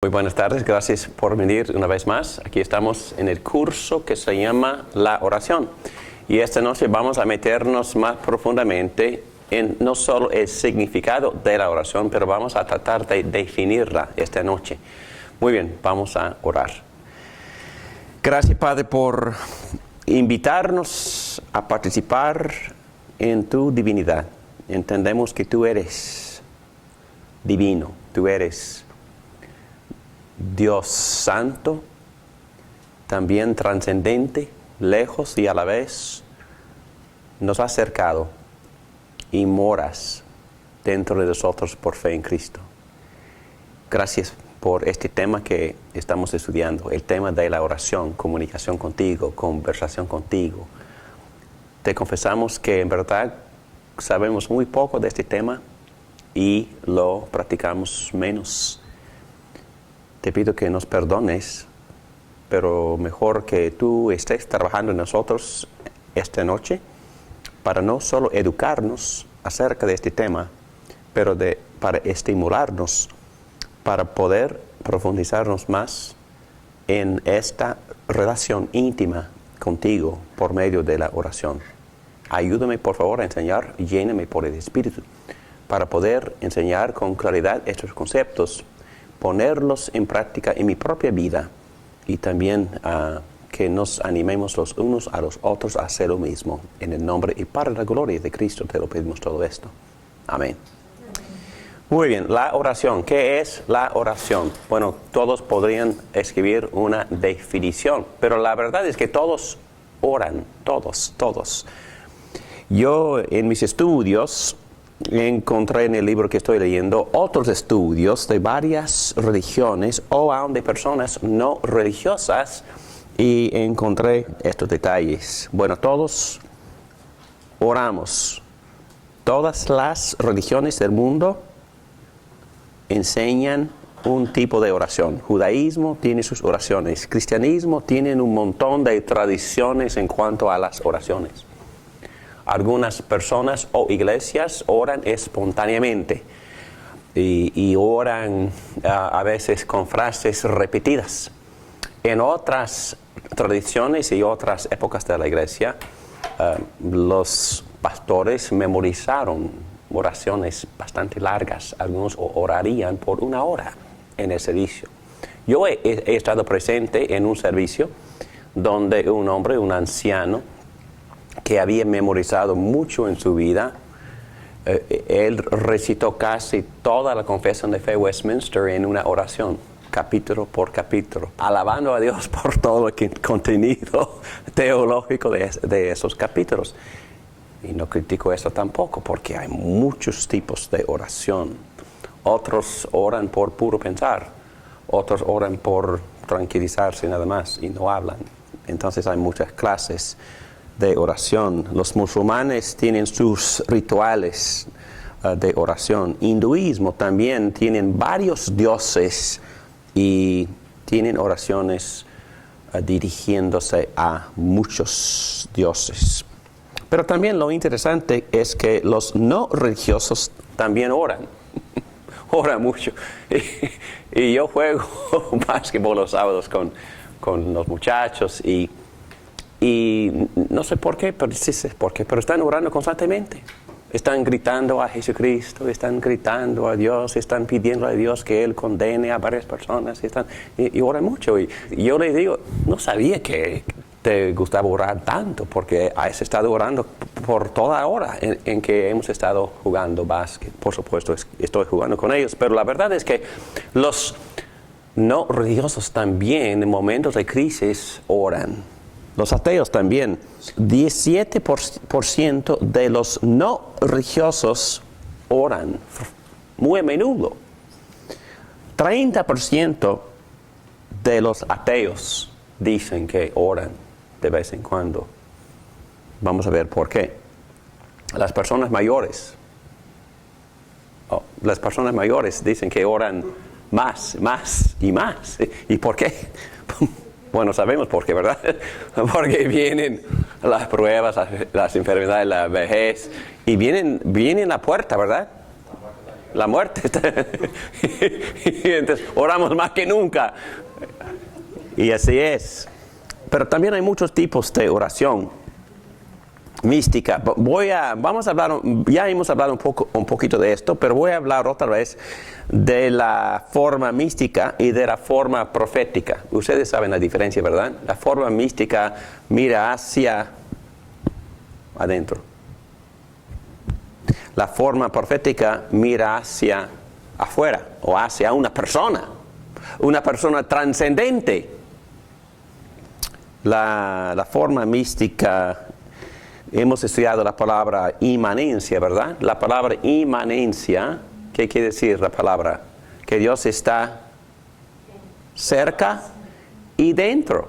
Muy buenas tardes, gracias por venir una vez más. Aquí estamos en el curso que se llama La Oración. Y esta noche vamos a meternos más profundamente en no solo el significado de la oración, pero vamos a tratar de definirla esta noche. Muy bien, vamos a orar. Gracias, Padre, por invitarnos a participar en tu divinidad. Entendemos que tú eres divino, tú eres Dios santo, también trascendente, lejos y a la vez nos ha acercado y moras dentro de nosotros por fe en Cristo. Gracias por este tema que estamos estudiando, el tema de la oración, comunicación contigo, conversación contigo. Te confesamos que en verdad sabemos muy poco de este tema y lo practicamos menos. Te pido que nos perdones, pero mejor que tú estés trabajando en nosotros esta noche para no solo educarnos acerca de este tema, pero para estimularnos, para poder profundizarnos más en esta relación íntima contigo por medio de la oración. Ayúdame por favor a enseñar, lléname por el Espíritu, para poder enseñar con claridad estos conceptos, ponerlos en práctica en mi propia vida y también que nos animemos los unos a los otros a hacer lo mismo. En el nombre y para la gloria de Cristo te lo pedimos todo esto. Amén. Muy bien, la oración. ¿Qué es la oración? Bueno, todos podrían escribir una definición, pero la verdad es que todos oran, todos. Yo en mis estudios encontré en el libro que estoy leyendo otros estudios de varias religiones o aún de personas no religiosas y encontré estos detalles. Bueno, todos oramos. Todas las religiones del mundo enseñan un tipo de oración. Judaísmo tiene sus oraciones. Cristianismo tiene un montón de tradiciones en cuanto a las oraciones. Algunas personas o iglesias oran espontáneamente y oran a veces con frases repetidas. En otras tradiciones y otras épocas de la iglesia, los pastores memorizaron oraciones bastante largas. Algunos orarían por 1 hora en el servicio. Yo he estado presente en un servicio donde un hombre, un anciano, que había memorizado mucho en su vida, él recitó casi toda la confesión de fe Westminster en una oración, capítulo por capítulo, alabando a Dios por todo el contenido teológico de esos capítulos. Y no critico eso tampoco, porque hay muchos tipos de oración. Otros oran por puro pensar, otros oran por tranquilizarse nada más y no hablan. Entonces hay muchas clases de oración. Los musulmanes tienen sus rituales de oración. Hinduismo también tienen varios dioses y tienen oraciones dirigiéndose a muchos dioses. Pero también lo interesante es que los no religiosos también oran. Oran mucho. Y yo juego básquetbol los sábados con los muchachos y no sé por qué, pero sí sé por qué, pero están orando constantemente. Están gritando a Jesucristo, están gritando a Dios, están pidiendo a Dios que Él condene a varias personas y oran mucho. Y yo les digo, no sabía que te gustaba orar tanto, porque has estado orando por toda hora en que hemos estado jugando básquet. Por supuesto, estoy jugando con ellos, pero la verdad es que los no religiosos también en momentos de crisis oran. Los ateos también. 17% de los no religiosos oran muy a menudo. 30% de los ateos dicen que oran de vez en cuando. Vamos a ver por qué. las personas mayores. Las personas mayores dicen que oran más, más y más. ¿Y por qué? Bueno, sabemos por qué, ¿verdad? Porque vienen las pruebas, las enfermedades, la vejez, y vienen la puerta, ¿verdad? La muerte. Y entonces oramos más que nunca. Y así es. Pero también hay muchos tipos de oración mística. Vamos a hablar, ya hemos hablado un poquito de esto, pero voy a hablar otra vez de la forma mística y de la forma profética. Ustedes saben la diferencia, ¿verdad? La forma mística mira hacia adentro. La forma profética mira hacia afuera o hacia una persona trascendente. La forma mística, hemos estudiado la palabra inmanencia, ¿verdad? La palabra inmanencia, ¿qué quiere decir la palabra? Que Dios está cerca y dentro.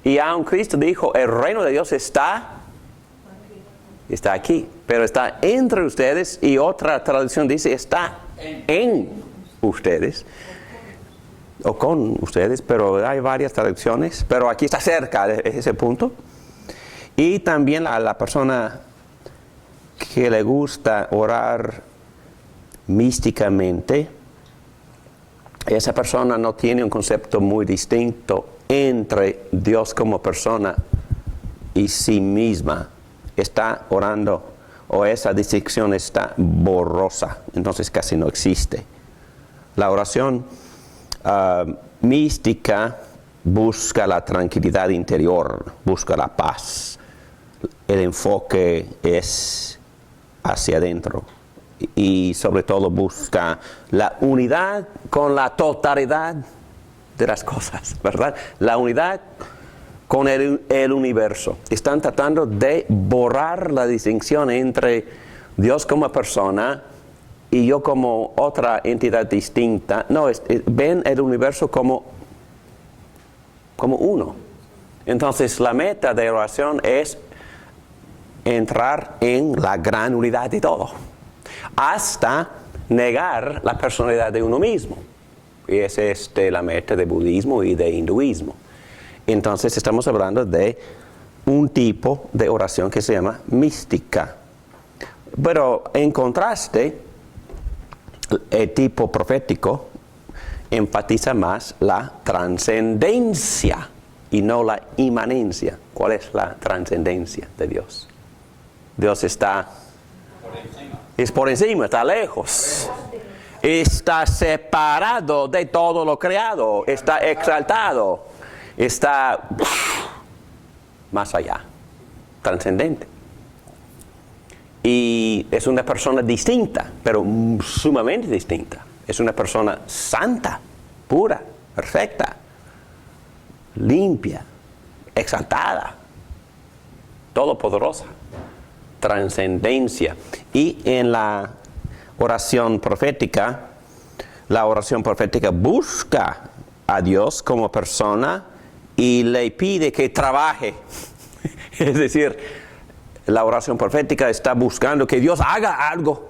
Y aun Cristo dijo, el reino de Dios está aquí, pero está entre ustedes, y otra traducción dice está en ustedes o con ustedes, pero hay varias traducciones, pero aquí está cerca de ese punto. Y también a la persona que le gusta orar místicamente, esa persona no tiene un concepto muy distinto entre Dios como persona y sí misma. Está orando, o esa distinción está borrosa, entonces casi no existe. La oración mística busca la tranquilidad interior, busca la paz. El enfoque es hacia adentro y sobre todo busca la unidad con la totalidad de las cosas, ¿verdad? La unidad con el universo. Están tratando de borrar la distinción entre Dios como persona y yo como otra entidad distinta. No, ven el universo como uno. Entonces la meta de oración es entrar en la gran unidad de todo, hasta negar la personalidad de uno mismo. Y esa es la meta de budismo y de hinduismo. Entonces estamos hablando de un tipo de oración que se llama mística. Pero en contraste, el tipo profético enfatiza más la trascendencia y no la inmanencia. ¿Cuál es la trascendencia de Dios? Dios está por encima, está lejos. Está separado de todo lo creado, está exaltado, está más allá, trascendente. Y es una persona distinta, pero sumamente distinta. Es una persona santa, pura, perfecta, limpia, exaltada, todopoderosa, trascendencia. Y en la oración profética busca a Dios como persona y le pide que trabaje. Es decir, la oración profética está buscando que Dios haga algo.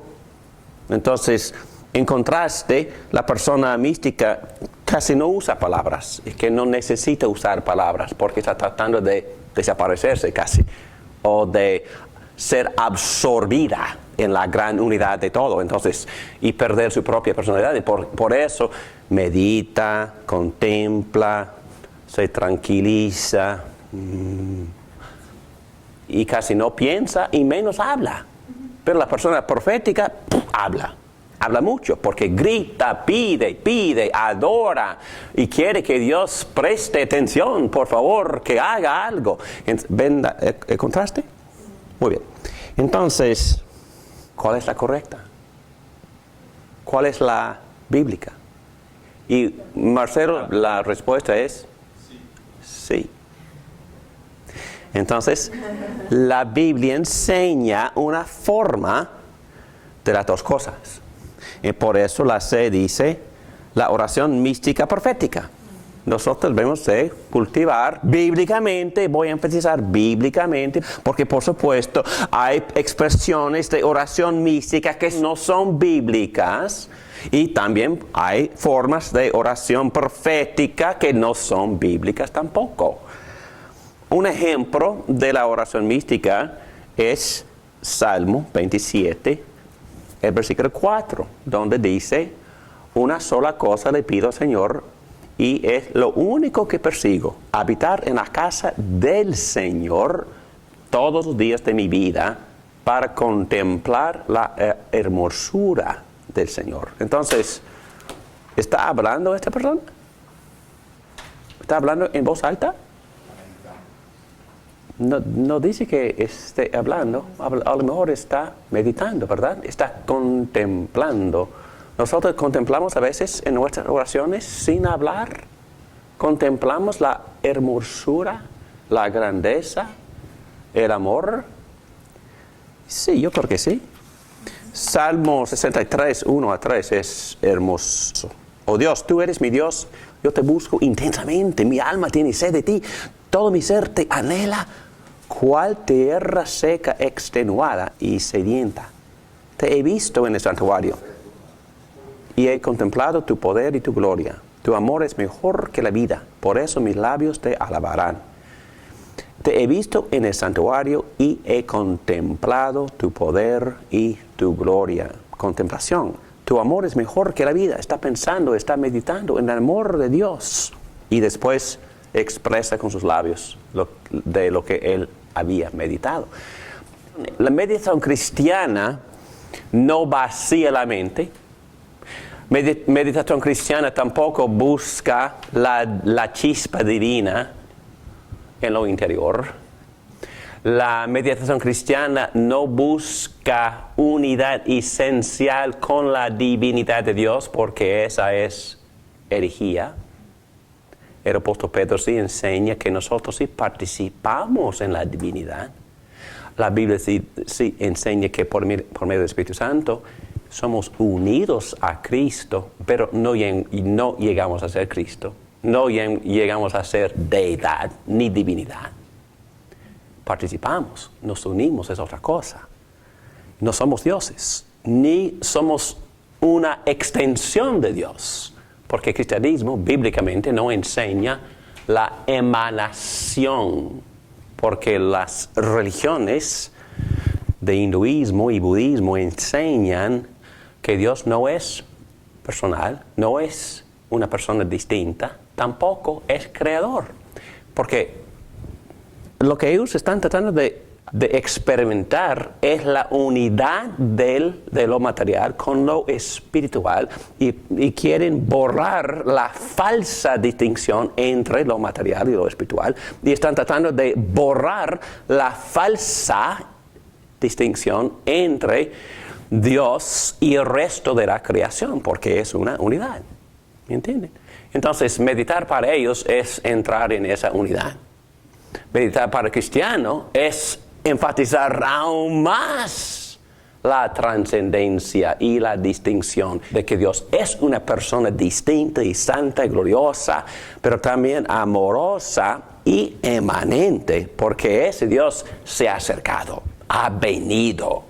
Entonces, en contraste, la persona mística casi no usa palabras, es que no necesita usar palabras porque está tratando de desaparecerse casi, o de ser absorbida en la gran unidad de todo, entonces, y perder su propia personalidad. Y por eso medita, contempla, se tranquiliza, y casi no piensa y menos habla. Pero la persona profética habla mucho, porque grita, pide, adora y quiere que Dios preste atención, por favor, que haga algo. ¿Ven el contraste? Muy bien. Entonces, ¿cuál es la correcta? ¿Cuál es la bíblica? Y Marcelo, la respuesta es sí. Entonces, la Biblia enseña una forma de las dos cosas. Y por eso la C dice la oración mística profética. nosotros debemos de cultivar bíblicamente, voy a enfatizar bíblicamente, porque por supuesto hay expresiones de oración mística que no son bíblicas y también hay formas de oración profética que no son bíblicas tampoco. Un ejemplo de la oración mística es Salmo 27, el versículo 4, donde dice: una sola cosa le pido al Señor, y es lo único que persigo, habitar en la casa del Señor todos los días de mi vida para contemplar la hermosura del Señor. Entonces, ¿está hablando esta persona? ¿Está hablando en voz alta? No dice que esté hablando, a lo mejor está meditando, ¿verdad? Está contemplando. Nosotros contemplamos a veces en nuestras oraciones sin hablar. Contemplamos la hermosura, la grandeza, el amor. Sí, yo creo que sí. Salmo 63, 1 a 3 es hermoso. Oh Dios, tú eres mi Dios, yo te busco intensamente, mi alma tiene sed de ti, todo mi ser te anhela, cual tierra seca, extenuada y sedienta. Te he visto en el santuario y he contemplado tu poder y tu gloria. Tu amor es mejor que la vida, por eso mis labios te alabarán. Te he visto en el santuario y he contemplado tu poder y tu gloria. Contemplación. Tu amor es mejor que la vida. Está pensando, está meditando en el amor de Dios. Y después expresa con sus labios de lo que él había meditado. La meditación cristiana no vacía la mente. Meditación cristiana tampoco busca la chispa divina en lo interior. La meditación cristiana no busca unidad esencial con la divinidad de Dios, porque esa es herejía. El apóstol Pedro sí enseña que nosotros sí participamos en la divinidad. La Biblia sí enseña que por medio del Espíritu Santo somos unidos a Cristo, pero no llegamos a ser Cristo. No llegamos a ser deidad ni divinidad. Participamos, nos unimos, es otra cosa. No somos dioses, ni somos una extensión de Dios, porque el cristianismo bíblicamente no enseña la emanación, porque las religiones de hinduismo y budismo enseñan que Dios no es personal, no es una persona distinta, tampoco es creador, porque lo que ellos están tratando de experimentar es la unidad de lo material con lo espiritual y quieren borrar la falsa distinción entre lo material y lo espiritual y están tratando de borrar la falsa distinción entre Dios y el resto de la creación, porque es una unidad. ¿Me entienden? Entonces, meditar para ellos es entrar en esa unidad. Meditar para el cristiano es enfatizar aún más la trascendencia y la distinción de que Dios es una persona distinta y santa y gloriosa, pero también amorosa y emanente, porque ese Dios se ha acercado, ha venido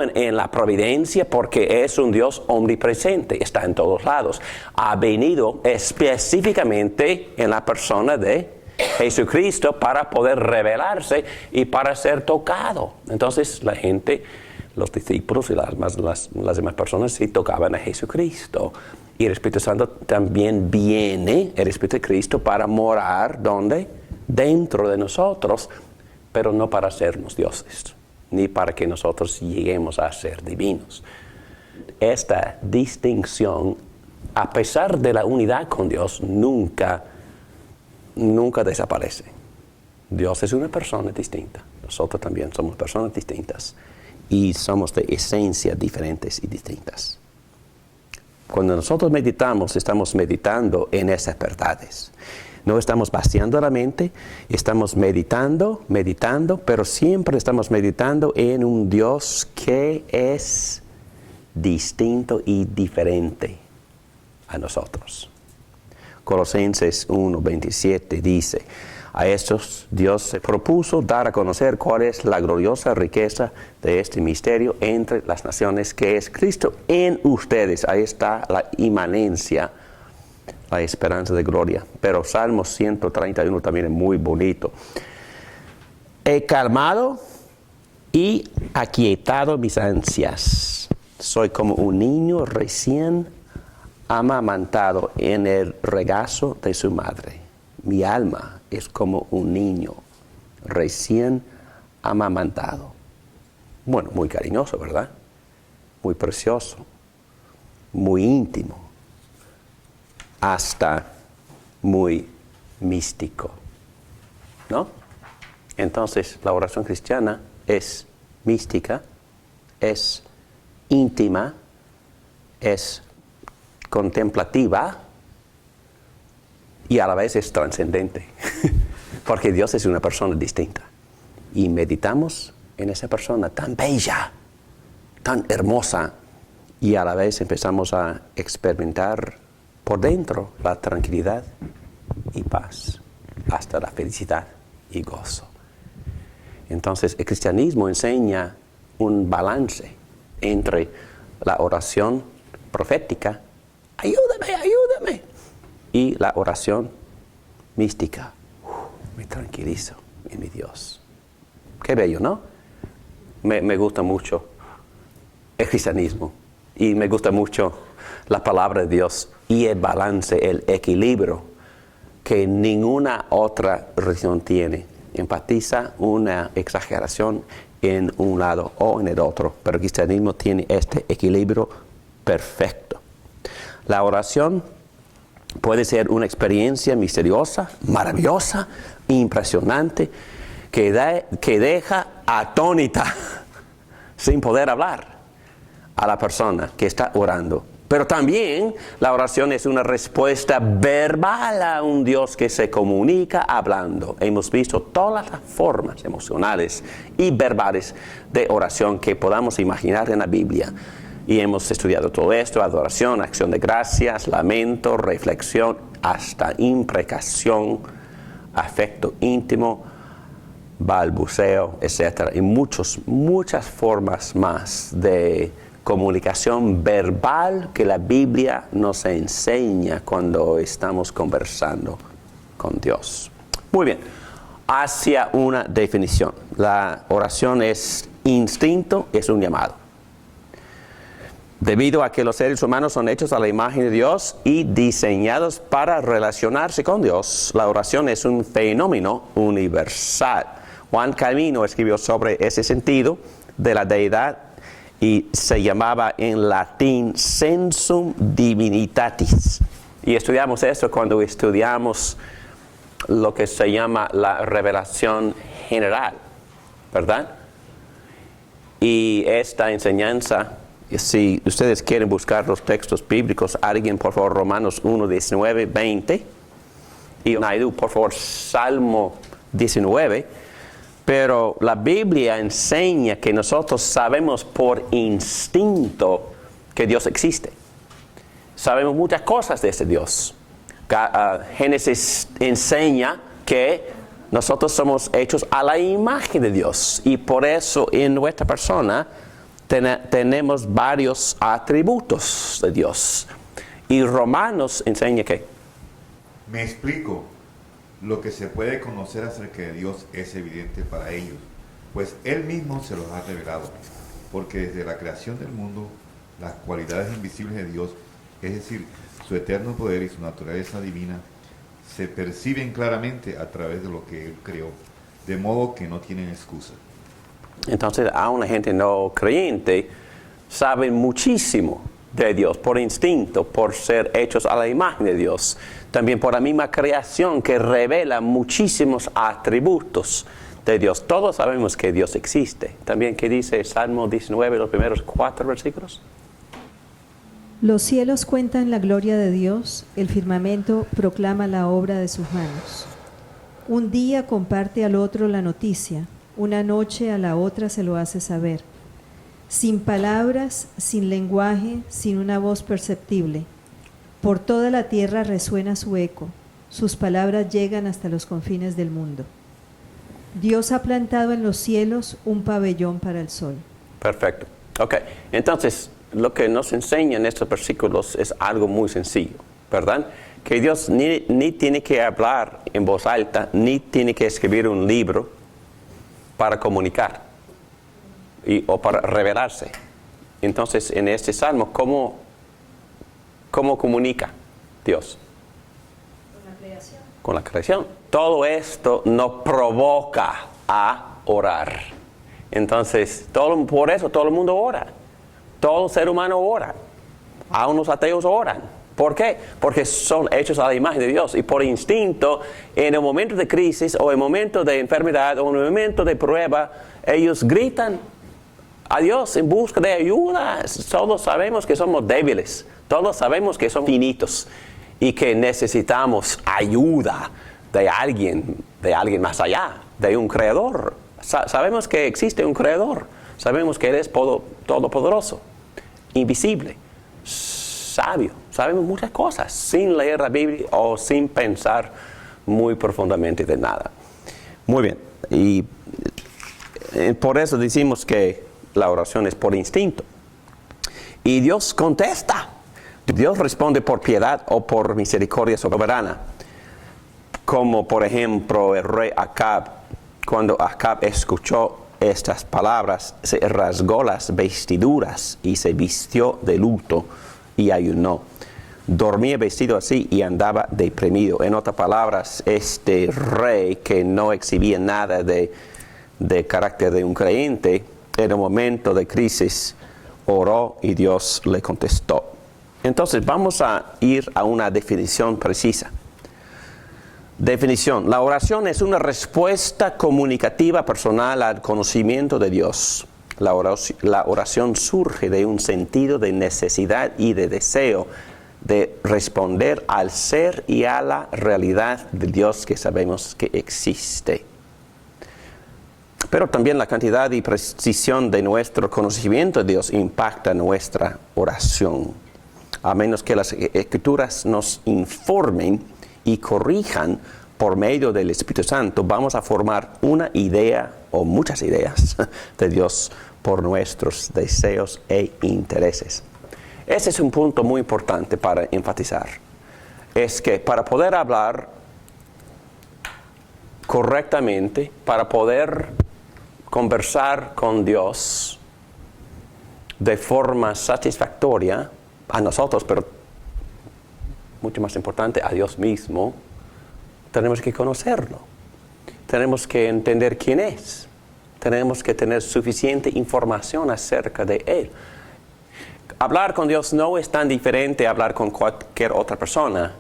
en la providencia porque es un Dios omnipresente, está en todos lados. Ha venido específicamente en la persona de Jesucristo para poder revelarse y para ser tocado. Entonces la gente, los discípulos y las demás personas sí tocaban a Jesucristo. Y el Espíritu Santo también viene, el Espíritu de Cristo, para morar, ¿dónde? Dentro de nosotros, pero no para hacernos dioses, ni para que nosotros lleguemos a ser divinos. Esta distinción, a pesar de la unidad con Dios, nunca desaparece. Dios es una persona distinta. Nosotros también somos personas distintas y somos de esencia diferentes y distintas. Cuando nosotros meditamos, estamos meditando en esas verdades. No estamos vaciando la mente, estamos meditando, pero siempre estamos meditando en un Dios que es distinto y diferente a nosotros. Colosenses 1:27 dice, a estos Dios se propuso dar a conocer cuál es la gloriosa riqueza de este misterio entre las naciones, que es Cristo en ustedes. Ahí está la inmanencia, la esperanza de gloria. Pero Salmo 131 también es muy bonito. He calmado y aquietado mis ansias. Soy como un niño recién amamantado en el regazo de su madre. Mi alma es como un niño recién amamantado. Bueno, muy cariñoso, ¿verdad? Muy precioso, muy íntimo, hasta muy místico, ¿no? Entonces, la oración cristiana es mística, es íntima, es contemplativa y a la vez es trascendente, porque Dios es una persona distinta y meditamos en esa persona tan bella, tan hermosa, y a la vez empezamos a experimentar por dentro la tranquilidad y paz, hasta la felicidad y gozo. Entonces, el cristianismo enseña un balance entre la oración profética, ayúdame, ayúdame, y la oración mística, me tranquilizo en mi Dios. Qué bello, ¿no? Me gusta mucho el cristianismo y me gusta mucho la palabra de Dios y el balance, el equilibrio que ninguna otra religión tiene. Empatiza una exageración en un lado o en el otro, pero el cristianismo tiene este equilibrio perfecto. La oración puede ser una experiencia misteriosa, maravillosa, impresionante, que deja atónita, sin poder hablar, a la persona que está orando. Pero también la oración es una respuesta verbal a un Dios que se comunica hablando. Hemos visto todas las formas emocionales y verbales de oración que podamos imaginar en la Biblia. Y hemos estudiado todo esto: adoración, acción de gracias, lamento, reflexión, hasta imprecación, afecto íntimo, balbuceo, etc. Y muchas formas más de comunicación verbal que la Biblia nos enseña cuando estamos conversando con Dios. Muy bien, hacia una definición. La oración es instinto, es un llamado. Debido a que los seres humanos son hechos a la imagen de Dios y diseñados para relacionarse con Dios, la oración es un fenómeno universal. Juan Calvino escribió sobre ese sentido de la deidad y se llamaba en latín sensum divinitatis. Y estudiamos eso cuando estudiamos lo que se llama la revelación general, ¿verdad? Y esta enseñanza, si ustedes quieren buscar los textos bíblicos, alguien por favor Romanos 1, 19, 20, y Naidu por favor Salmo 19. Pero la Biblia enseña que nosotros sabemos por instinto que Dios existe. Sabemos muchas cosas de ese Dios. Génesis enseña que nosotros somos hechos a la imagen de Dios. Y por eso en nuestra persona tenemos varios atributos de Dios. Y Romanos enseña que... Me explico. Lo que se puede conocer acerca de Dios es evidente para ellos, pues Él mismo se los ha revelado, porque desde la creación del mundo, las cualidades invisibles de Dios, es decir, su eterno poder y su naturaleza divina, se perciben claramente a través de lo que Él creó, de modo que no tienen excusa. Entonces, a una gente no creyente sabe muchísimo de Dios, por instinto, por ser hechos a la imagen de Dios. También por la misma creación que revela muchísimos atributos de Dios. Todos sabemos que Dios existe. También, ¿qué dice Salmo 19, los primeros 4 versículos? Los cielos cuentan la gloria de Dios, el firmamento proclama la obra de sus manos. Un día comparte al otro la noticia, una noche a la otra se lo hace saber. Sin palabras, sin lenguaje, sin una voz perceptible. Por toda la tierra resuena su eco, sus palabras llegan hasta los confines del mundo. Dios ha plantado en los cielos un pabellón para el sol. Perfecto. Ok, entonces lo que nos enseñan estos versículos es algo muy sencillo, ¿verdad? Que Dios ni tiene que hablar en voz alta, ni tiene que escribir un libro para comunicar o para revelarse. Entonces, en este salmo, ¿cómo comunica Dios? Con la creación. Con la creación. Todo esto nos provoca a orar. Entonces, por eso todo el mundo ora. Todo ser humano ora. Aún los ateos oran. ¿Por qué? Porque son hechos a la imagen de Dios. Y por instinto, en el momento de crisis, o en el momento de enfermedad, o en el momento de prueba, ellos gritan a Dios en busca de ayuda. Todos sabemos que somos débiles. Todos sabemos que somos finitos. Y que necesitamos ayuda de alguien más allá, de un creador. Sabemos que existe un creador. Sabemos que Él es todopoderoso, invisible, sabio. Sabemos muchas cosas sin leer la Biblia o sin pensar muy profundamente de nada. Muy bien. Y por eso decimos que la oración es por instinto. Y Dios contesta. Dios responde por piedad o por misericordia soberana. Como por ejemplo el rey Acab. Cuando Acab escuchó estas palabras, se rasgó las vestiduras y se vistió de luto y ayunó. Dormía vestido así y andaba deprimido. En otras palabras, este rey que no exhibía nada de carácter de un creyente, en un momento de crisis, oró y Dios le contestó. Entonces vamos a ir a una definición precisa. Definición. La oración es una respuesta comunicativa personal al conocimiento de Dios. La oración surge de un sentido de necesidad y de deseo de responder al ser y a la realidad de Dios que sabemos que existe. Pero también la cantidad y precisión de nuestro conocimiento de Dios impacta nuestra oración. A menos que las Escrituras nos informen y corrijan por medio del Espíritu Santo, vamos a formar una idea o muchas ideas de Dios por nuestros deseos e intereses. Ese es un punto muy importante para enfatizar. Es que para poder hablar correctamente, para poder conversar con Dios de forma satisfactoria a nosotros, pero mucho más importante, a Dios mismo, tenemos que conocerlo. Tenemos que entender quién es. Tenemos que tener suficiente información acerca de Él. Hablar con Dios no es tan diferente a hablar con cualquier otra persona.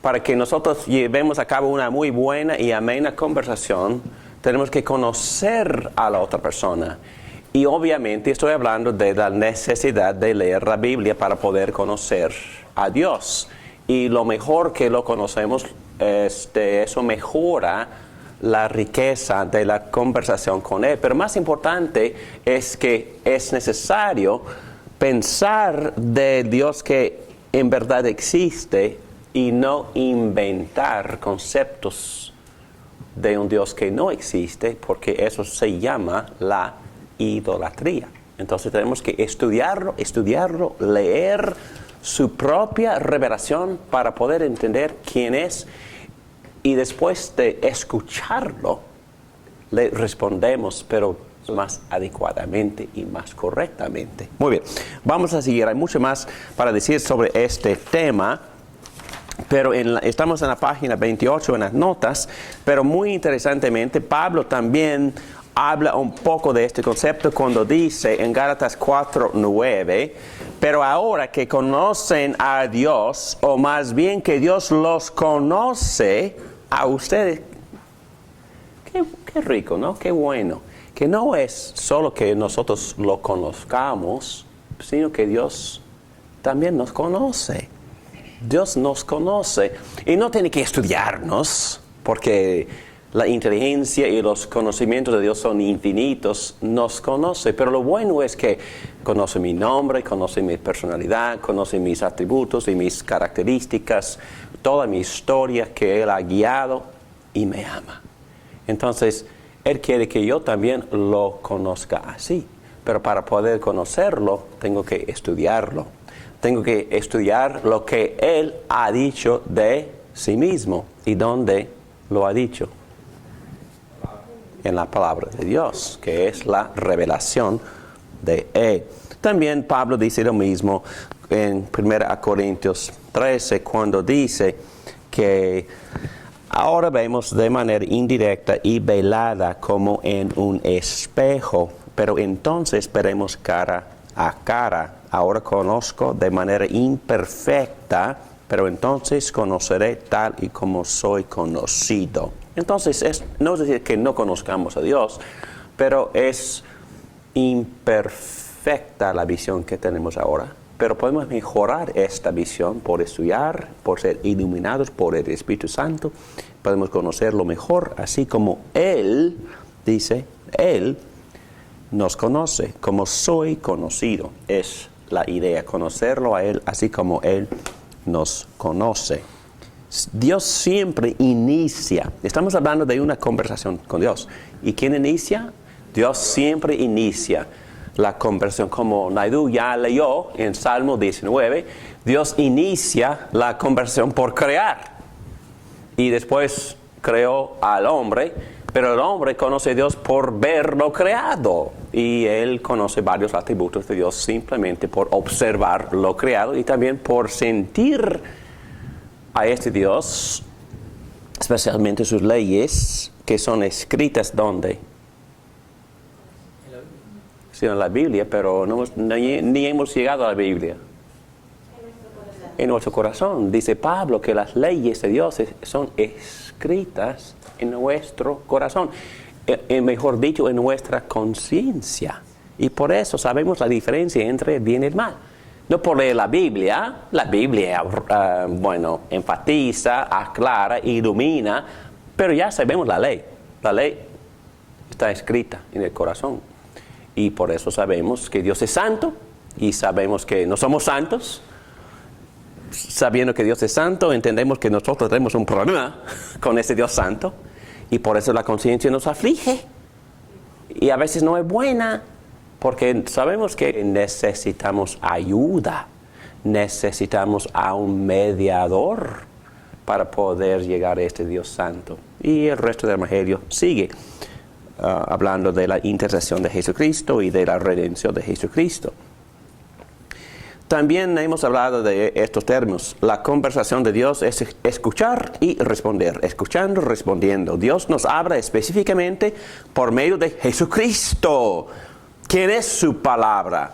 Para que nosotros llevemos a cabo una muy buena y amena conversación, tenemos que conocer a la otra persona. Y obviamente estoy hablando de la necesidad de leer la Biblia para poder conocer a Dios. Y lo mejor que lo conocemos, eso mejora la riqueza de la conversación con Él. Pero más importante es que es necesario pensar de Dios que en verdad existe y no inventar conceptos de un Dios que no existe, porque eso se llama la idolatría. Entonces tenemos que estudiarlo, leer su propia revelación para poder entender quién es, y después de escucharlo le respondemos, pero más adecuadamente y más correctamente. Muy bien, vamos a seguir. Hay mucho más para decir sobre este tema, pero estamos en la página 28 en las notas, pero muy interesantemente Pablo también habla un poco de este concepto cuando dice en Gálatas 4:9, pero ahora que conocen a Dios, o más bien que Dios los conoce a ustedes, qué rico, ¿no? Qué bueno. Que no es solo que nosotros lo conozcamos, sino que Dios también nos conoce. Dios nos conoce y no tiene que estudiarnos, porque la inteligencia y los conocimientos de Dios son infinitos, nos conoce. Pero lo bueno es que conoce mi nombre, conoce mi personalidad, conoce mis atributos y mis características, toda mi historia que Él ha guiado y me ama. Entonces, Él quiere que yo también lo conozca así. Pero para poder conocerlo, tengo que estudiarlo. Tengo que estudiar lo que Él ha dicho de sí mismo. ¿Y dónde lo ha dicho? En la palabra de Dios, que es la revelación de Él. También Pablo dice lo mismo en 1 Corintios 13, cuando dice que ahora vemos de manera indirecta y velada como en un espejo, pero entonces veremos cara a cara. Ahora conozco de manera imperfecta, pero entonces conoceré tal y como soy conocido. Entonces, no es decir que no conozcamos a Dios, pero es imperfecta la visión que tenemos ahora. Pero podemos mejorar esta visión por estudiar, por ser iluminados por el Espíritu Santo. Podemos conocerlo mejor, así como Él, dice, Él nos conoce, como soy conocido. Es la idea, conocerlo a Él, así como Él nos conoce. Dios siempre inicia. Estamos hablando de una conversación con Dios. ¿Y quién inicia? Dios siempre inicia la conversación. Como Naidu ya leyó en Salmo 19, Dios inicia la conversación por crear. Y después creó al hombre, pero el hombre conoce a Dios por verlo creado. Y él conoce varios atributos de Dios simplemente por observar lo creado y también por sentir a este Dios, especialmente sus leyes, que son escritas ¿dónde? Sí, en la Biblia, pero ni hemos llegado a la Biblia. En nuestro corazón. Dice Pablo que las leyes de Dios son escritas en nuestro corazón. Mejor dicho, en nuestra conciencia. Y por eso sabemos la diferencia entre el bien y el mal. No por leer la Biblia enfatiza, aclara, ilumina, pero ya sabemos la ley. La ley está escrita en el corazón. Y por eso sabemos que Dios es santo y sabemos que no somos santos. Sabiendo que Dios es santo, entendemos que nosotros tenemos un problema con ese Dios santo. Y por eso la conciencia nos aflige. Y a veces no es buena. Porque sabemos que necesitamos ayuda, necesitamos a un mediador para poder llegar a este Dios santo. Y el resto del Evangelio sigue hablando de la intercesión de Jesucristo y de la redención de Jesucristo. También hemos hablado de estos términos. La conversación de Dios es escuchar y responder, escuchando, respondiendo. Dios nos habla específicamente por medio de Jesucristo. ¿Quién es su palabra?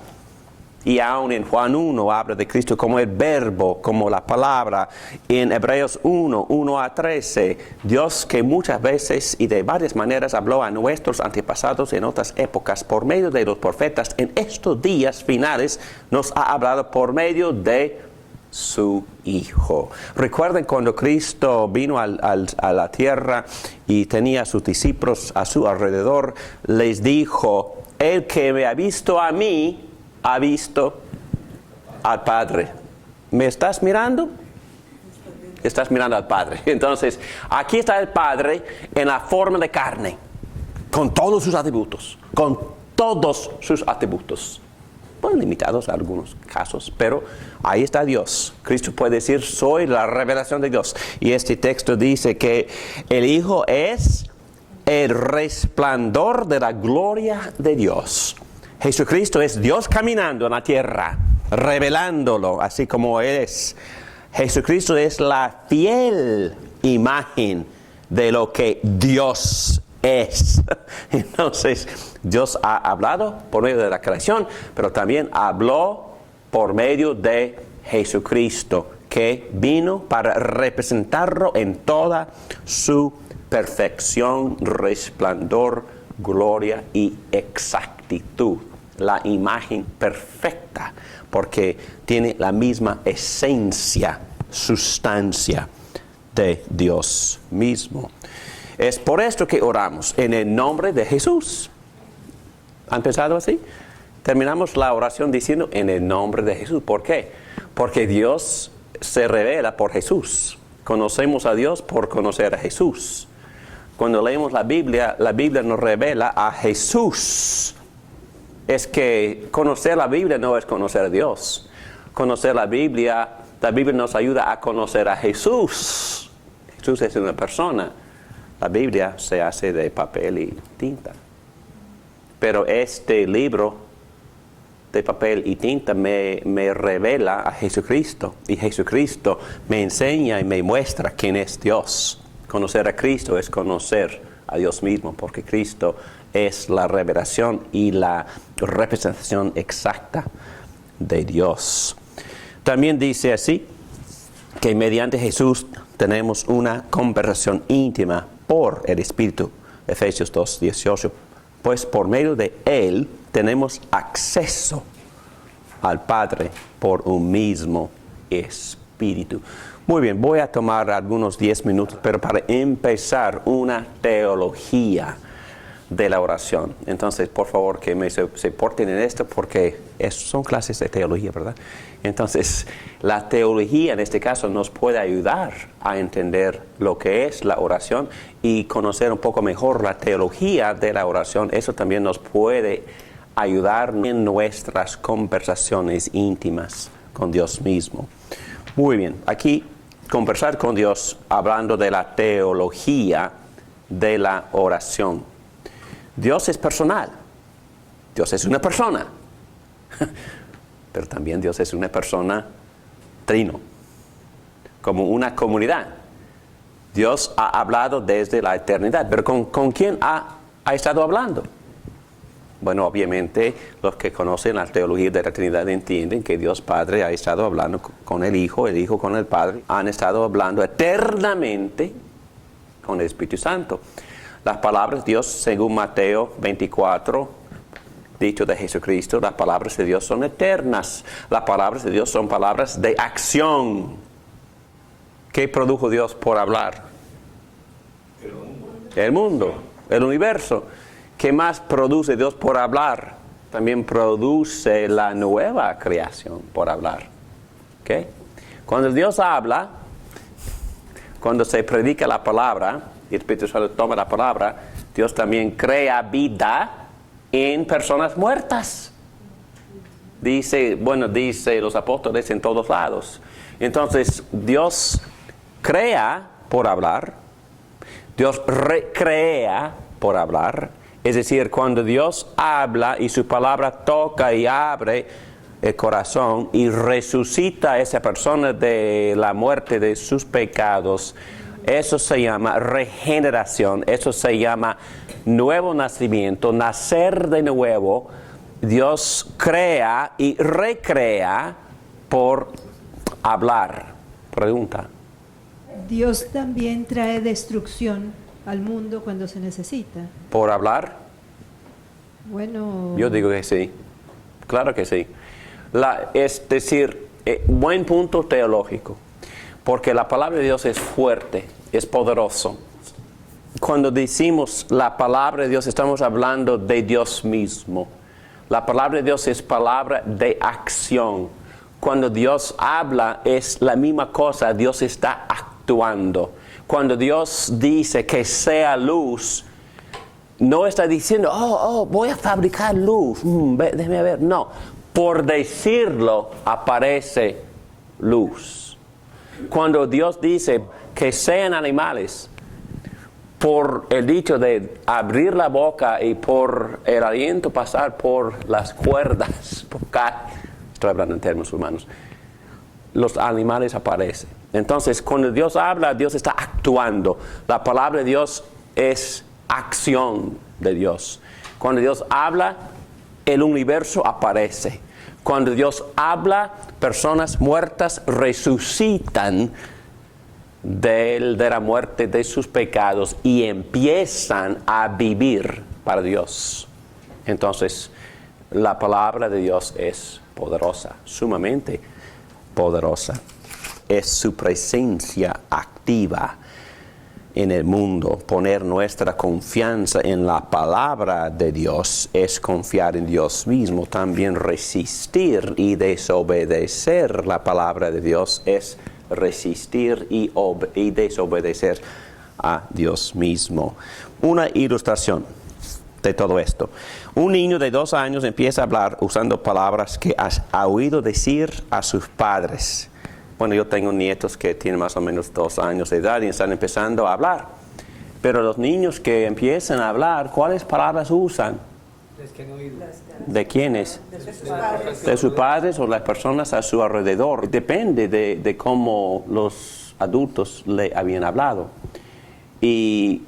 Y aún en Juan 1 habla de Cristo como el verbo, como la palabra. En Hebreos 1 a 13, Dios que muchas veces y de varias maneras habló a nuestros antepasados en otras épocas por medio de los profetas, en estos días finales nos ha hablado por medio de su Hijo. Recuerden cuando Cristo vino a la tierra y tenía a sus discípulos a su alrededor, les dijo: el que me ha visto a mí, ha visto al Padre. ¿Me estás mirando? Estás mirando al Padre. Entonces, aquí está el Padre en la forma de carne, con todos sus atributos, con todos sus atributos. Bueno, limitados a algunos casos, pero ahí está Dios. Cristo puede decir: soy la revelación de Dios. Y este texto dice que el Hijo es el resplandor de la gloria de Dios. Jesucristo es Dios caminando en la tierra, revelándolo así como Él es. Jesucristo es la fiel imagen de lo que Dios es. Entonces, Dios ha hablado por medio de la creación, pero también habló por medio de Jesucristo, que vino para representarlo en toda su perfección, resplandor, gloria y exactitud. La imagen perfecta, porque tiene la misma esencia, sustancia de Dios mismo. Es por esto que oramos, en el nombre de Jesús. ¿Han pensado así? Terminamos la oración diciendo en el nombre de Jesús. ¿Por qué? Porque Dios se revela por Jesús. Conocemos a Dios por conocer a Jesús. Cuando leemos la Biblia nos revela a Jesús. Es que conocer la Biblia no es conocer a Dios. Conocer la Biblia nos ayuda a conocer a Jesús. Jesús es una persona. La Biblia se hace de papel y tinta. Pero este libro de papel y tinta me revela a Jesucristo. Y Jesucristo me enseña y me muestra quién es Dios. Conocer a Cristo es conocer a Dios mismo, porque Cristo es la revelación y la representación exacta de Dios. También dice así, que mediante Jesús tenemos una conversación íntima por el Espíritu. Efesios 2:18. Pues por medio de Él tenemos acceso al Padre por un mismo Espíritu. Muy bien, voy a tomar algunos 10 minutos, pero para empezar una teología de la oración. Entonces, por favor, que se porten en esto, porque son clases de teología, ¿verdad? Entonces, la teología en este caso nos puede ayudar a entender lo que es la oración y conocer un poco mejor la teología de la oración. Eso también nos puede ayudar en nuestras conversaciones íntimas con Dios mismo. Muy bien, aquí conversar con Dios hablando de la teología de la oración. Dios es personal. Dios es una persona. Pero también Dios es una persona trino, como una comunidad. Dios ha hablado desde la eternidad, pero ¿con quién ha estado hablando? Bueno, obviamente los que conocen la teología de la Trinidad entienden que Dios Padre ha estado hablando con el Hijo con el Padre, han estado hablando eternamente con el Espíritu Santo. Las palabras de Dios, según Mateo 24, dicho de Jesucristo, las palabras de Dios son eternas. Las palabras de Dios son palabras de acción. ¿Qué produjo Dios por hablar? El mundo, el universo. ¿Qué más produce Dios por hablar? También produce la nueva creación por hablar. ¿Okay? Cuando Dios habla, cuando se predica la palabra, y el Espíritu Santo toma la palabra, Dios también crea vida en personas muertas. Dice los apóstoles en todos lados. Entonces, Dios crea por hablar, Dios recrea por hablar. Es decir, cuando Dios habla y su palabra toca y abre el corazón y resucita a esa persona de la muerte de sus pecados, eso se llama regeneración, eso se llama nuevo nacimiento, nacer de nuevo. Dios crea y recrea por hablar. Pregunta. Dios también trae destrucción al mundo cuando se necesita. ¿Por hablar? Bueno. Yo digo que sí. Claro que sí. Es decir, buen punto teológico. Porque la palabra de Dios es fuerte, es poderoso. Cuando decimos la palabra de Dios, estamos hablando de Dios mismo. La palabra de Dios es palabra de acción. Cuando Dios habla es la misma cosa, Dios está actuando. Cuando Dios dice que sea luz, no está diciendo, voy a fabricar luz, déjeme ver. No, por decirlo aparece luz. Cuando Dios dice que sean animales, por el dicho de abrir la boca y por el aliento pasar por las cuerdas vocales, estoy hablando en términos humanos, los animales aparecen. Entonces, cuando Dios habla, Dios está actuando. La palabra de Dios es acción de Dios. Cuando Dios habla, el universo aparece. Cuando Dios habla, personas muertas resucitan de la muerte de sus pecados y empiezan a vivir para Dios. Entonces, la palabra de Dios es poderosa, sumamente poderosa. Es su presencia activa. en el mundo. Poner nuestra confianza en la palabra de Dios es confiar en Dios mismo. También resistir y desobedecer la palabra de Dios es resistir y desobedecer a Dios mismo. Una ilustración de todo esto. Un niño de 2 años empieza a hablar usando palabras que ha oído decir a sus padres. Bueno, yo tengo nietos que tienen más o menos 2 años de edad y están empezando a hablar. Pero los niños que empiezan a hablar, ¿cuáles palabras usan? ¿De quiénes? De sus padres o las personas a su alrededor. Depende de cómo los adultos le habían hablado. Y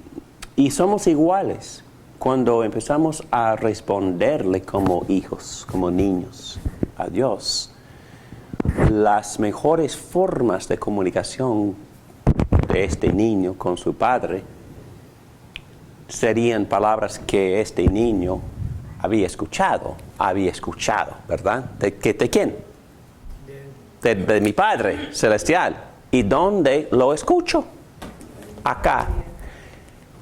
somos iguales cuando empezamos a responderle como hijos, como niños, a Dios. Las mejores formas de comunicación de este niño con su padre serían palabras que este niño había escuchado, ¿verdad? ¿De quién? De mi Padre Celestial. ¿Y dónde lo escucho? Acá.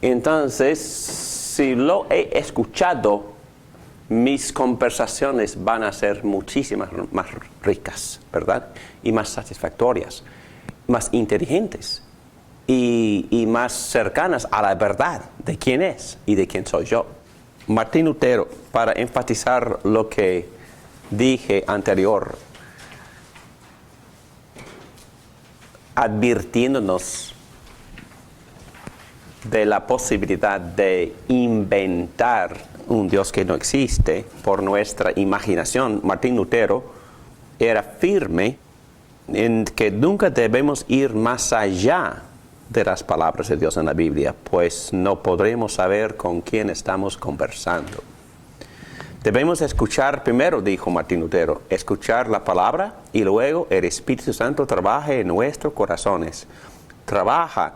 Entonces, si lo he escuchado, mis conversaciones van a ser muchísimas más ricas, ¿verdad? Y más satisfactorias, más inteligentes y más cercanas a la verdad de quién es y de quién soy yo. Martín Lutero, para enfatizar lo que dije anterior, advirtiéndonos de la posibilidad de inventar un Dios que no existe por nuestra imaginación, Martín Lutero era firme en que nunca debemos ir más allá de las palabras de Dios en la Biblia, pues no podremos saber con quién estamos conversando. Debemos escuchar primero, dijo Martín Lutero, escuchar la palabra y luego el Espíritu Santo trabaja en nuestros corazones. Trabaja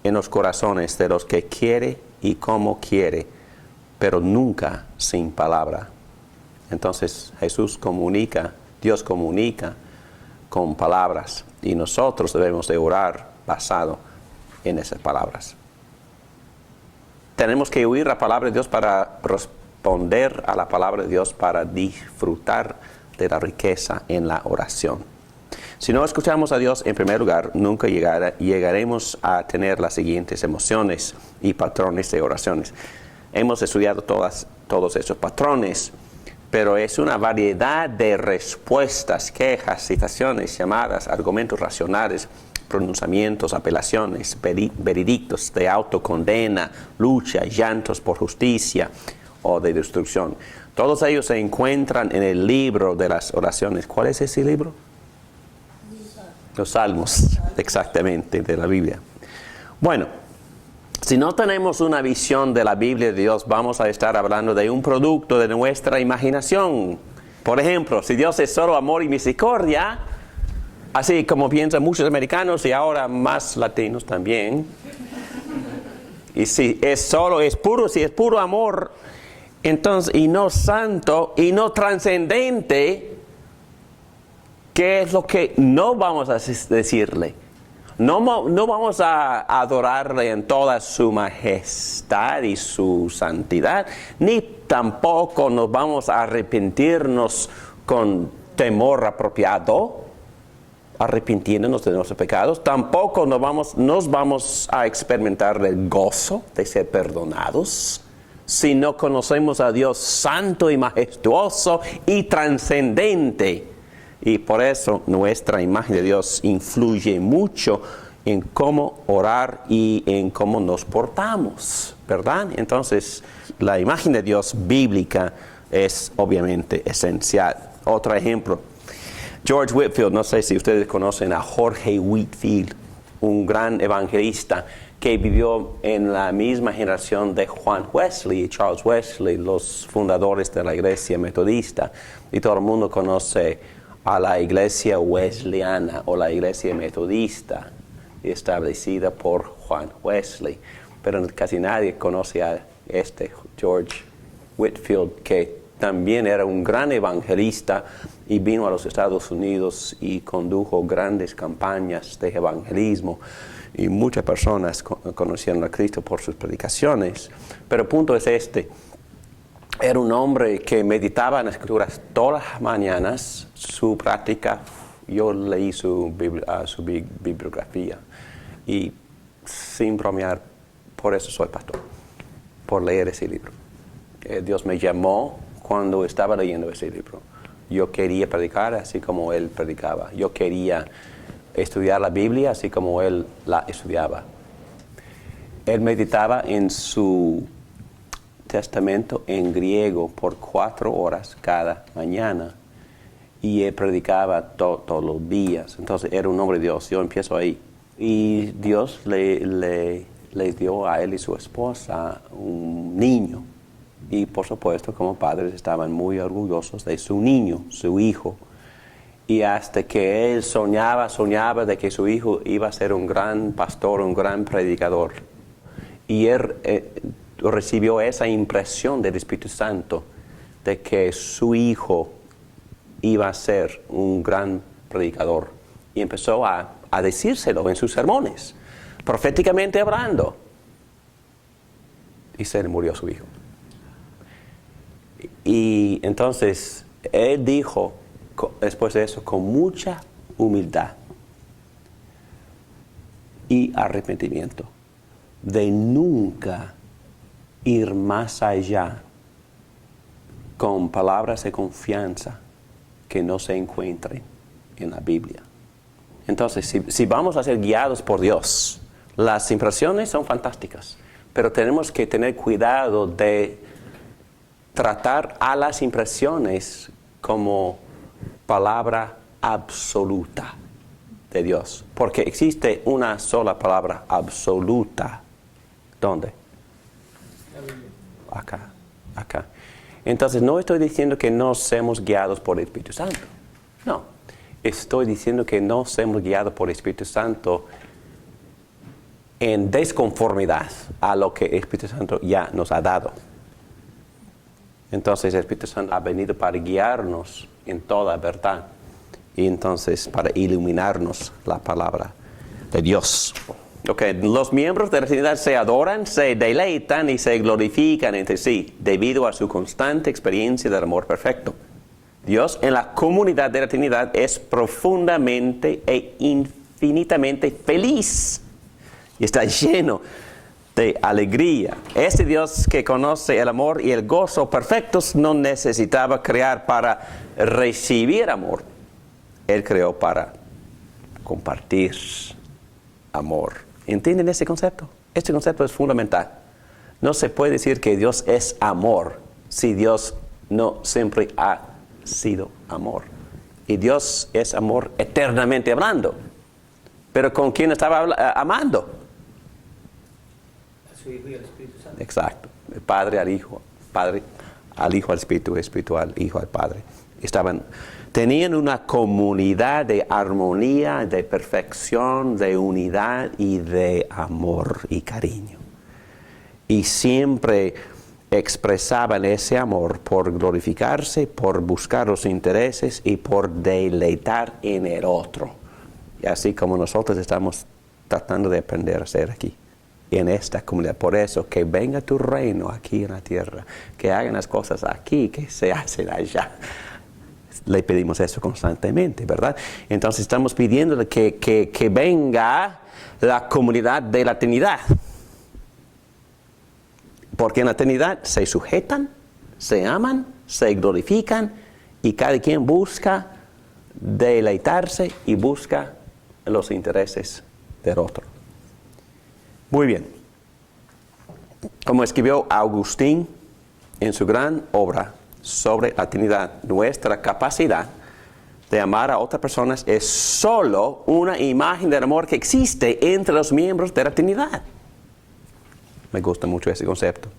en los corazones de los que quiere y como quiere, pero nunca sin palabra. Entonces Jesús comunica, Dios comunica con palabras y nosotros debemos de orar basado en esas palabras. Tenemos que oír la palabra de Dios para responder a la palabra de Dios, para disfrutar de la riqueza en la oración. Si no escuchamos a Dios en primer lugar, nunca llegaremos a tener las siguientes emociones y patrones de oraciones. Hemos estudiado todos esos patrones, pero es una variedad de respuestas, quejas, citaciones, llamadas, argumentos racionales, pronunciamientos, apelaciones, veredictos de autocondena, lucha, llantos por justicia o de destrucción. Todos ellos se encuentran en el libro de las oraciones. ¿Cuál es ese libro? Los Salmos, exactamente, de la Biblia. Bueno, si no tenemos una visión de la Biblia de Dios, vamos a estar hablando de un producto de nuestra imaginación. Por ejemplo, si Dios es solo amor y misericordia, así como piensan muchos americanos y ahora más latinos también, y si es puro amor, entonces, y no santo, y no trascendente, ¿qué es lo que no vamos a decirle? No vamos a adorarle en toda su majestad y su santidad, ni tampoco nos vamos a arrepentirnos con temor apropiado, arrepintiéndonos de nuestros pecados. Tampoco nos vamos a experimentar el gozo de ser perdonados si no conocemos a Dios santo y majestuoso y trascendente. Y por eso nuestra imagen de Dios influye mucho en cómo orar y en cómo nos portamos, ¿verdad? Entonces, la imagen de Dios bíblica es obviamente esencial. Otro ejemplo, George Whitefield, no sé si ustedes conocen a Jorge Whitefield, un gran evangelista que vivió en la misma generación de Juan Wesley y Charles Wesley, los fundadores de la iglesia metodista, y todo el mundo conoce a la iglesia wesleyana o la iglesia metodista establecida por Juan Wesley. Pero casi nadie conoce a George Whitefield, que también era un gran evangelista y vino a los Estados Unidos y condujo grandes campañas de evangelismo. y muchas personas conocieron a Cristo por sus predicaciones. Pero el punto es este. Era un hombre que meditaba en las Escrituras todas las mañanas. Su práctica, yo leí su bibliografía y sin bromear, por eso soy pastor, por leer ese libro. Dios me llamó cuando estaba leyendo ese libro. Yo quería predicar así como él predicaba. Yo quería estudiar la Biblia así como él la estudiaba. Él meditaba en su testamento en griego por 4 horas cada mañana y él predicaba todos los días. Entonces era un hombre de Dios. Yo empiezo ahí. Y Dios le dio a él y su esposa un niño. Y por supuesto, como padres, estaban muy orgullosos de su niño, su hijo. Y hasta que él soñaba de que su hijo iba a ser un gran pastor, un gran predicador. Y él recibió esa impresión del Espíritu Santo de que su hijo iba a ser un gran predicador. Y empezó a decírselo en sus sermones, proféticamente hablando. Y se le murió su hijo. Y entonces él dijo, después de eso, con mucha humildad y arrepentimiento, de nunca ir más allá con palabras de confianza que no se encuentren en la Biblia. Entonces, si vamos a ser guiados por Dios, las impresiones son fantásticas, pero tenemos que tener cuidado de tratar a las impresiones como palabra absoluta de Dios, porque existe una sola palabra absoluta. ¿Dónde? Acá. Entonces, no estoy diciendo que no seamos guiados por el Espíritu Santo. No. Estoy diciendo que no seamos guiados por el Espíritu Santo en desconformidad a lo que el Espíritu Santo ya nos ha dado. Entonces, el Espíritu Santo ha venido para guiarnos en toda verdad. Y entonces, para iluminarnos la palabra de Dios. Los miembros de la Trinidad se adoran, se deleitan y se glorifican entre sí debido a su constante experiencia del amor perfecto. Dios en la comunidad de la Trinidad es profundamente e infinitamente feliz y está lleno de alegría. Ese Dios que conoce el amor y el gozo perfectos no necesitaba crear para recibir amor. Él creó para compartir amor. ¿Entienden ese concepto? Este concepto es fundamental. No se puede decir que Dios es amor si Dios no siempre ha sido amor. Y Dios es amor eternamente hablando. Pero ¿con quién estaba amando? A su Hijo y al Espíritu Santo. Exacto. El Padre al Hijo, Padre al Hijo al Espíritu, Espíritu al Hijo al Padre. Tenían una comunidad de armonía, de perfección, de unidad y de amor y cariño. Y siempre expresaban ese amor por glorificarse, por buscar los intereses y por deleitar en el otro. Y así como nosotros estamos tratando de aprender a hacer aquí, en esta comunidad. Por eso, que venga tu reino aquí en la tierra, que hagan las cosas aquí, que se hacen allá. Le pedimos eso constantemente, ¿verdad? Entonces estamos pidiéndole que venga la comunidad de la Trinidad. Porque en la Trinidad se sujetan, se aman, se glorifican y cada quien busca deleitarse y busca los intereses del otro. Muy bien. Como escribió Agustín en su gran obra sobre la Trinidad, nuestra capacidad de amar a otras personas es solo una imagen del amor que existe entre los miembros de la Trinidad. Me gusta mucho ese concepto.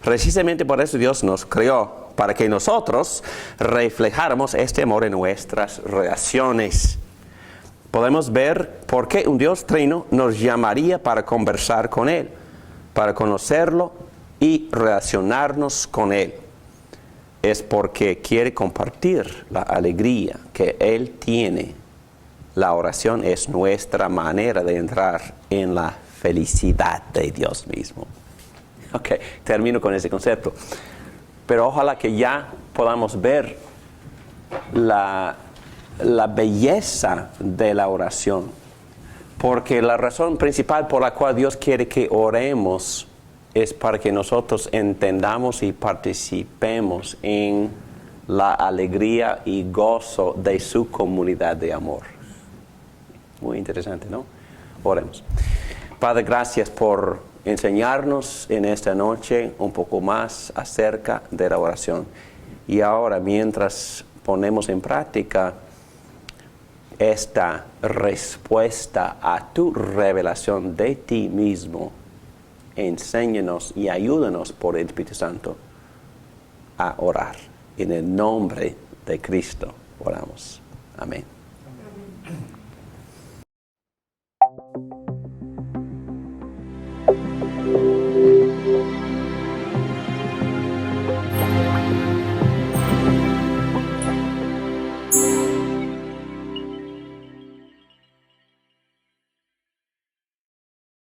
Precisamente por eso Dios nos creó, para que nosotros reflejáramos este amor en nuestras relaciones. Podemos ver por qué un Dios trino nos llamaría para conversar con Él, para conocerlo y relacionarnos con Él. Es porque quiere compartir la alegría que Él tiene La oración es nuestra manera de entrar en la felicidad de Dios mismo. Ok, termino con ese concepto. Pero ojalá que ya podamos ver la belleza de la oración. Porque la razón principal por la cual Dios quiere que oremos es para que nosotros entendamos y participemos en la alegría y gozo de su comunidad de amor. Muy interesante, ¿no? Oremos. Padre, gracias por enseñarnos en esta noche un poco más acerca de la oración. Y ahora, mientras ponemos en práctica esta respuesta a tu revelación de ti mismo, enséñanos y ayúdanos por el Espíritu Santo a orar. En el nombre de Cristo oramos. Amén. Amén.